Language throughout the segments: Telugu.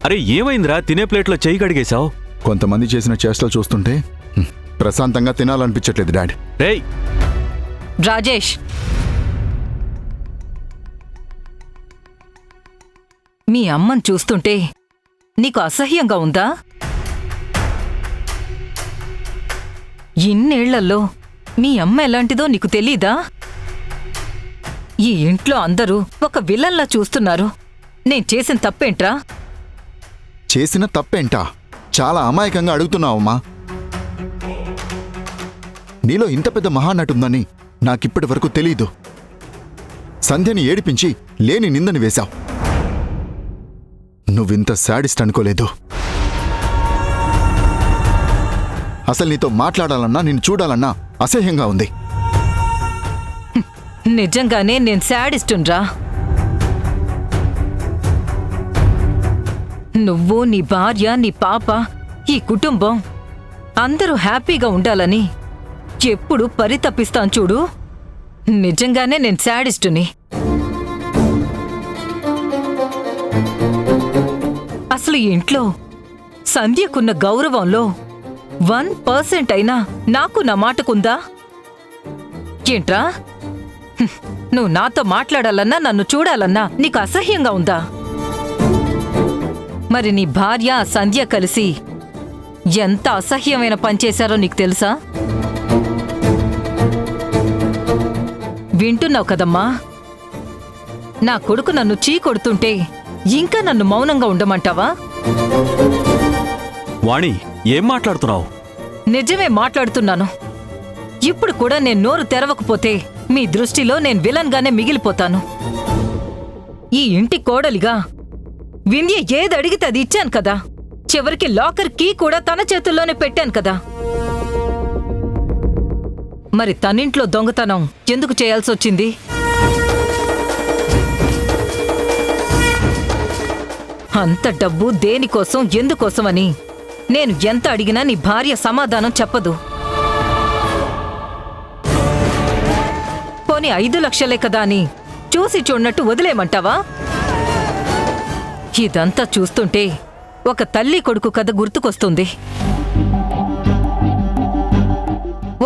అరే ఏమైందిరా, తినే ప్లేట్లో చెయ్యి కడిగేశావు? కొంతమంది చేసిన చేష్టలు చూస్తుంటే ప్రశాంతంగా తినాలనిపించట్లేదు డాడ్. రేయ్ రాజేష్, మీ అమ్మని చూస్తుంటే నీకు అసహ్యంగా ఉందా? ఇన్నేళ్లలో మీ అమ్మ ఎలాంటిదో నీకు తెలీదా? ఈ ఇంట్లో అందరూ ఒక విలన్లా చూస్తున్నారు. నేను చేసిన తప్పేంట్రా? చేసిన తప్పేంటా? చాలా అమాయకంగా అడుగుతున్నావమ్మా. నీలో ఇంత పెద్ద మహానటుందని నాకిప్పటి వరకు తెలీదు. సంధ్యని ఏడిపించి లేని నిందని వేశావు. నువ్వింత శాడిస్ట్ అనుకోలేదు. అసలు నీతో మాట్లాడాలన్నా నిన్ను చూడాలన్నా అసహ్యంగా ఉంది. నిజంగానే నేను శాడిస్టున్రా. నువ్వు, నీ భార్య, నీ పాప, ఈ కుటుంబం అందరూ హ్యాపీగా ఉండాలని ఎప్పుడు పరితపిస్తాను చూడు. నిజంగానే నేను శాడిస్టుని. అసలు ఈ ఇంట్లో సంధ్యకున్న గౌరవంలో 1% అయినా నాకు నా మాటకుందా ఏంట్రా? నువ్వు నాతో మాట్లాడాలన్నా నన్ను చూడాలన్నా నీకు అసహ్యంగా ఉందా? మరి నీ భార్య సంధ్య కలిసి ఎంత అసహ్యమైన పనిచేశారో నీకు తెలుసా? వింటున్నావు కదమ్మా? నా కొడుకు నన్ను చీ కొడుతుంటే ఇంకా నన్ను మౌనంగా ఉండమంటావా? వాణి, ఏం మాట్లాడుతున్నావు? నిజమే మాట్లాడుతున్నాను. ఇప్పుడు కూడా నేను నోరు తెరవకపోతే మీ దృష్టిలో నేను విలన్గానే మిగిలిపోతాను. ఈ ఇంటి కోడలిగా వింధ్య ఏది అడిగితే అది ఇచ్చాను కదా. చివరికి లాకర్ కీ కూడా తన చేతుల్లోనే పెట్టాను కదా. మరి తనింట్లో దొంగతనం ఎందుకు చేయాల్సొచ్చింది? అంత డబ్బు దేనికోసం, ఎందుకోసమని నేను ఎంత అడిగినా నీ భార్య సమాధానం చెప్పదు. పోనీ 5 లక్షలే కదా అని చూసి చూడనట్టు వదిలేమంటావా? ఇదంతా చూస్తుంటే ఒక తల్లి కొడుకు కథ గుర్తుకొస్తుంది.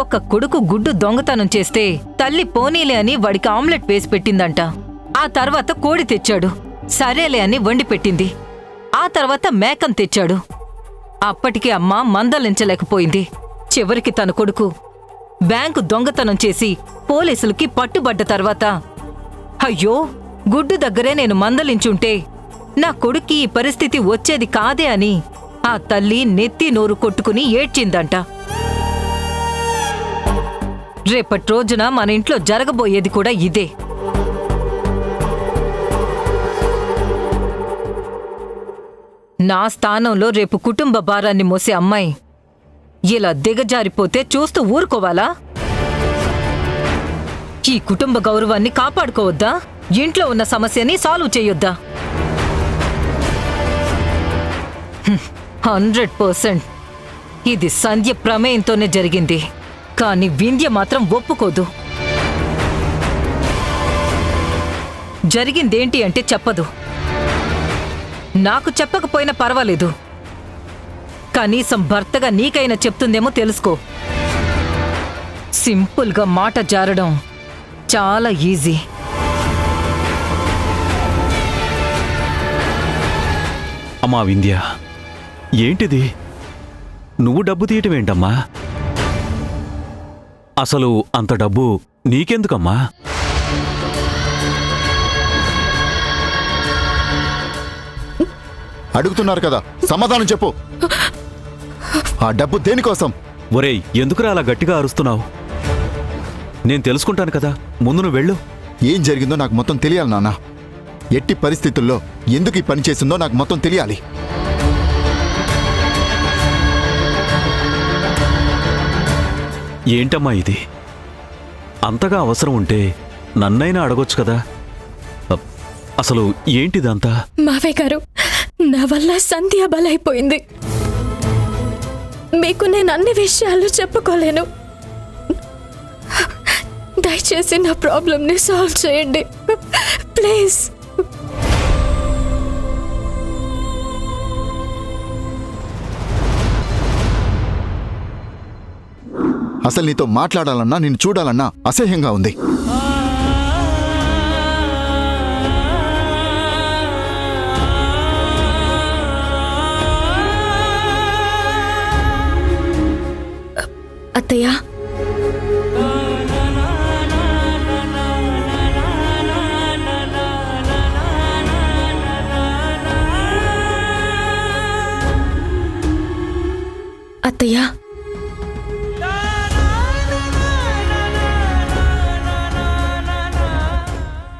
ఒక కొడుకు గుడ్డు దొంగతనం చేస్తే తల్లి పోనీలే అని వాడికి ఆమ్లెట్ వేసి పెట్టిందంట. ఆ తర్వాత కోడి తెచ్చాడు, సరేలే అని వండి పెట్టింది. ఆ తర్వాత మేకం తెచ్చాడు. అప్పటికి అమ్మ మందలించలేకపోయింది. చివరికి తన కొడుకు బ్యాంకు దొంగతనం చేసి పోలీసులకి పట్టుబడ్డ తర్వాత, అయ్యో గుడ్డు దగ్గరే నేను మందలించుంటే నా కొడుక్కి ఈ పరిస్థితి వచ్చేది కాదే అని ఆ తల్లి నెత్తి నోరు కొట్టుకుని ఏడ్చిందంట. రేపటి రోజున మన ఇంట్లో జరగబోయేది కూడా ఇదే. నా స్థానంలో రేపు కుటుంబ భారాన్ని మోసే అమ్మాయి ఇలా దిగజారిపోతే చూస్తూ ఊరుకోవాలా? ఈ కుటుంబ గౌరవాన్ని కాపాడుకోవద్దా? ఇంట్లో ఉన్న సమస్యని సాల్వ్ చేయొద్దా? 100% ఇది సంధ్య ప్రమేయంతోనే జరిగింది. కానీ వింధ్య మాత్రం ఒప్పుకోదు. జరిగిందేంటి అంటే చెప్పదు. నాకు చెప్పకపోయినా పర్వాలేదు, కనీసం భర్తగా నీకైనా చెప్తుందేమో తెలుసుకో. సింపుల్గా మాట జారడం చాలా ఈజీ. అమ్మా వింధ్య, ఏంటిది? నువ్వు డబ్బు తీయటం ఏంటమ్మా? అసలు అంత డబ్బు నీకెందుకమ్మా? అడుగుతున్నారు కదా, సమాధానం చెప్పు. ఆ డబ్బు దేనికోసం? ఒరేయ్, ఎందుకురా అలా గట్టిగా అరుస్తున్నావు? నేను తెలుసుకుంటాను కదా, ముందు నువ్వు వెళ్ళు. ఏం జరిగిందో నాకు మొత్తం తెలియాలి నాన్న. ఎట్టి పరిస్థితుల్లో ఎందుకు ఈ పని చేసిందో నాకు మొత్తం తెలియాలి. ఏంటమ్మా ఇది? అంతగా అవసరం ఉంటే నన్నైనా అడగొచ్చు కదా. అసలు ఏంటిదంతా? మావయ్య గారు, నా వల్ల సంధ్య బలైపోయింది. మీకు నేను అన్ని విషయాలు చెప్పుకోలేను. దయచేసి నా ప్రాబ్లంని సాల్వ్ చేయండి ప్లీజ్. అసలు నీతో మాట్లాడాలన్నా నిన్ను చూడాలన్నా అసహ్యంగా ఉంది. అత్తయ్య, అత్తయ్య,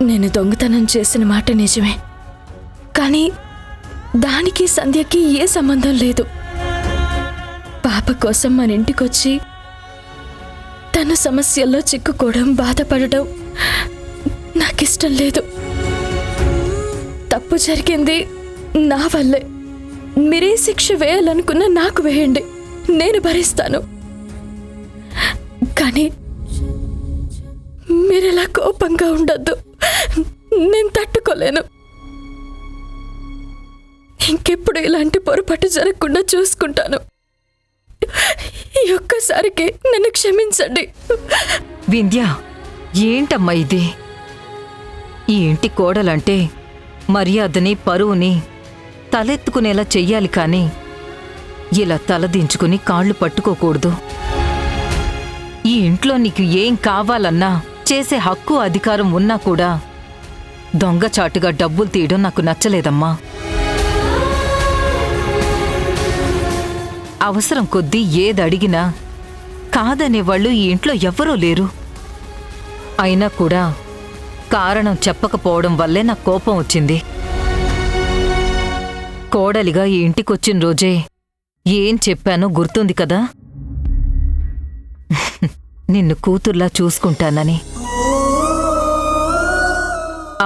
నేను దొంగతనం చేసిన మాట నిజమే, కానీ దానికి సంధ్యకి ఏ సంబంధం లేదు. పాప కోసం మన ఇంటికొచ్చి తన సమస్యల్లో చిక్కుకోవడం, బాధపడడం నాకిష్టం లేదు. తప్పు జరిగింది నా వల్లే. మీరే శిక్ష వేయాలనుకున్నా నాకు వేయండి, నేను భరిస్తాను. కానీ మీరెలా కోపంగా ఉండొద్దు, నేను తట్టుకోలేను. ఇంకెప్పుడు ఇలాంటి పొరపాటు జరగకుండా చూసుకుంటాను. ఈ ఒక్కసారికి నన్ను క్షమించండి. వింధ్య, ఏంటమ్మా ఇది? ఈ ఇంటి కోడలంటే మర్యాదని, పరువుని తలెత్తుకునేలా చెయ్యాలి కాని ఇలా తలదించుకుని కాళ్ళు పట్టుకోకూడదు. ఈ ఇంట్లో నీకు ఏం కావాలన్నా చేసే హక్కు, అధికారం ఉన్నా కూడా దొంగచాటుగా డబ్బులు తీయడం నాకు నచ్చలేదమ్మా. అవసరం కొద్దీ ఏదడిగినా కాదనేవాళ్ళు ఈ ఇంట్లో ఎవ్వరూ లేరు. అయినా కూడా కారణం చెప్పకపోవడం వల్లే నాకు కోపం వచ్చింది. కోడలిగా ఈ ఇంటికొచ్చిన రోజే ఏం చెప్పానో గుర్తుంది కదా? నిన్ను కూతుర్లా చూసుకుంటానని.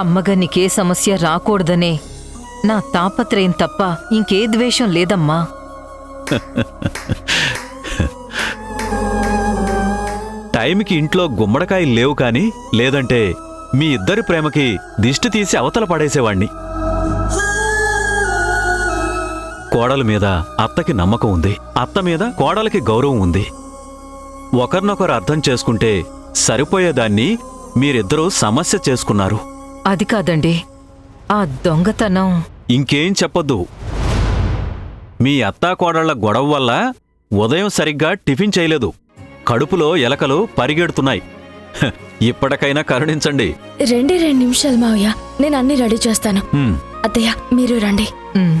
అమ్మగా నీకే సమస్య రాకూడదనే నా తాపత్రయం తప్ప ఇంకే ద్వేషం లేదమ్మా. టైంకి ఇంట్లో గుమ్మడికాయలు లేవు కాని లేదంటే మీ ఇద్దరి ప్రేమకి దిష్టి తీసి అవతల పడేసేవాణ్ణి. కోడల మీద అత్తకి నమ్మకం ఉంది, అత్త మీద కోడలికి గౌరవం ఉంది. ఒకరినొకరు అర్థం చేసుకుంటే సరిపోయేదాన్ని మీరిద్దరూ సమస్య చేసుకున్నారు. అది కాదండి, ఆ దొంగతనం. ఇంకేం చెప్పొద్దు. మీ అత్తా కోడళ్ల గొడవ వల్ల ఉదయం సరిగ్గా టిఫిన్ చేయలేదు. కడుపులో ఎలకలు పరిగెడుతున్నాయి. ఇప్పటికైనా కరుణించండి. 2 నిమిషాలు మావయ్య, నేను అన్ని రెడీ చేస్తాను. హ్మ్. అత్తయ్య, మీరు రండి. ఉమ్.